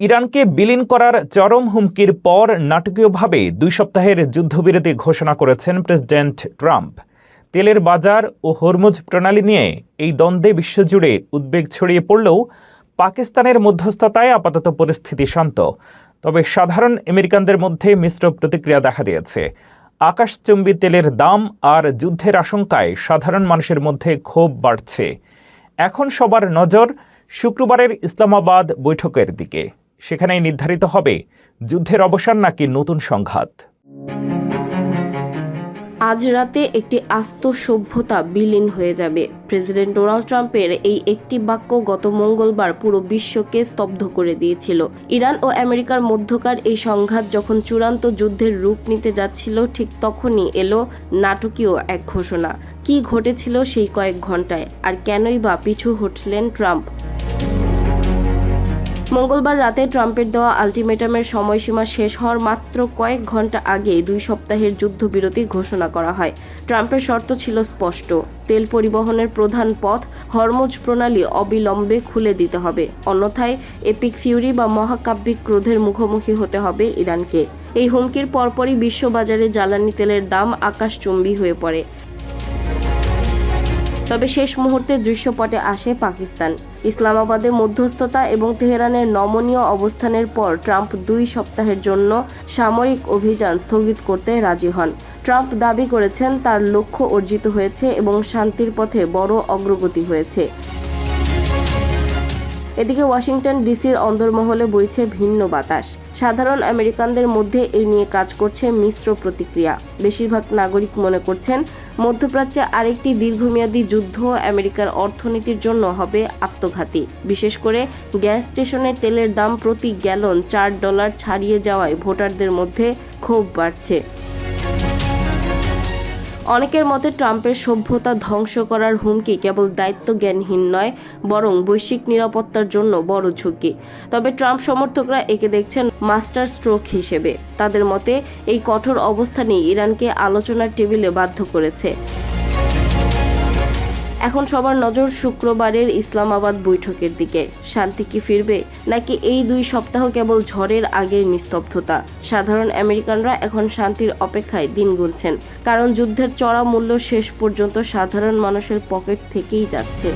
ইরানকে বিলীন করার চরম হুমকির পর নাটকীয়ভাবে 2 সপ্তাহের যুদ্ধবিরতি ঘোষণা করেছেন প্রেসিডেন্ট ট্রাম্প। তেলের বাজার ও হরমুজ প্রণালী নিয়ে এই দ্বন্দ্বে বিশ্বজুড়ে উদ্বেগ ছড়িয়ে পড়লেও পাকিস্তানের মধ্যস্থতায় আপাতত পরিস্থিতি শান্ত। তবে সাধারণ আমেরিকানদের মধ্যে মিশ্র প্রতিক্রিয়া দেখা দিয়েছে। আকাশচুম্বী তেলের দাম আর যুদ্ধের আশঙ্কায় সাধারণ মানুষের মধ্যে ক্ষোভ বাড়ছে। এখন সবার নজর শুক্রবারের ইসলামাবাদ বৈঠকের দিকে। সেখানেই নির্ধারিত হবে যুদ্ধের অবসান নাকি নতুন সংঘাত। আজ রাতে একটি আস্ত সভ্যতা বিলীন হয়ে যাবে। প্রেসিডেন্ট ডোনাল্ড ট্রাম্পের এই একটি বাক্য গত মঙ্গলবার পুরো বিশ্বকে স্তব্ধ করে দিয়েছিল। ইরান ও আমেরিকার মধ্যকার এই সংঘাত যখন চূড়ান্ত যুদ্ধের রূপ নিতে যাচ্ছিল, ঠিক তখনই এলো নাটকীয় এক ঘোষণা। কি ঘটেছিল সেই কয়েক ঘন্টায়, আর কেনই বা পিছু হটলেন ট্রাম্প? মঙ্গলবার রাতে ট্রাম্পের দেওয়া আলটিমেটামের সময়সীমা শেষ হওয়ার মাত্র কয়েক ঘন্টা আগে 2 সপ্তাহের যুদ্ধবিরতি ঘোষণা করা হয়। ট্রাম্পের শর্ত ছিল স্পষ্ট: তেল পরিবহনের প্রধান পথ হরমুজ প্রণালী অবিলম্বে খুলে দিতে হবে, অন্যথায় এপিক ফিউরি বা মহাকাব্যিক ক্রোধের মুখোমুখি হতে হবে ইরানকে। এই হুমকির পরপরই বিশ্ববাজারে জ্বালানি তেলের দাম আকাশচুম্বী হয়ে পড়ে। তবে শেষ মুহূর্তে দৃশ্যপটে আসে পাকিস্তান। ইসলামাবাদে মধ্যস্থতা এবং তেহরানের নমনীয় অবস্থানের পর ট্রাম্প 2 সপ্তাহের জন্য সামরিক অভিযান স্থগিত করতে রাজি হন। ট্রাম্প দাবি করেছেন তার লক্ষ্য অর্জিত হয়েছে এবং শান্তির পথে বড় অগ্রগতি হয়েছে। এদিকে ওয়াশিংটন ডিসির অন্দরমহলে বইছে ভিন্ন বাতাস। সাধারণ আমেরিকানদের মধ্যে এই নিয়ে কাজ করছে মিশ্র প্রতিক্রিয়া। বেশিরভাগ নাগরিক মনে করছেন মধ্যপ্রাচ্যে আরেকটি দীর্ঘমেয়াদী যুদ্ধ আমেরিকার অর্থনীতির জন্য হবে আত্মঘাতী। বিশেষ করে গ্যাস স্টেশনে তেলের দাম প্রতি গ্যালন $4 ছাড়িয়ে যাওয়ায় ভোটারদের মধ্যে ক্ষোভ বাড়ছে। অনেকের মতে ট্রাম্পের সভ্যতা ধ্বংস করার হুমকি কেবল দায়িত্বজ্ঞানহীন নয়, বরং বৈশ্বিক নিরাপত্তার জন্য বড় ঝুঁকি। তবে ট্রাম্প সমর্থকরা একে দেখছেন মাস্টার স্ট্রোক হিসেবে। তাদের মতে এই কঠোর অবস্থানই ইরানকে আলোচনার টেবিলে বাধ্য করেছে। এখন সবার নজর শুক্রবারের ইসলামাবাদ বৈঠকের দিকে। শান্তি কি ফিরবে, নাকি এই 2 সপ্তাহ কেবল ঝড়ের আগের নিস্তব্ধতা? সাধারণ আমেরিকানরা এখন শান্তির অপেক্ষায় দিন গুনছেন, কারণ যুদ্ধের চড়া মূল্য শেষ পর্যন্ত সাধারণ মানুষের পকেট থেকেই যাচ্ছে।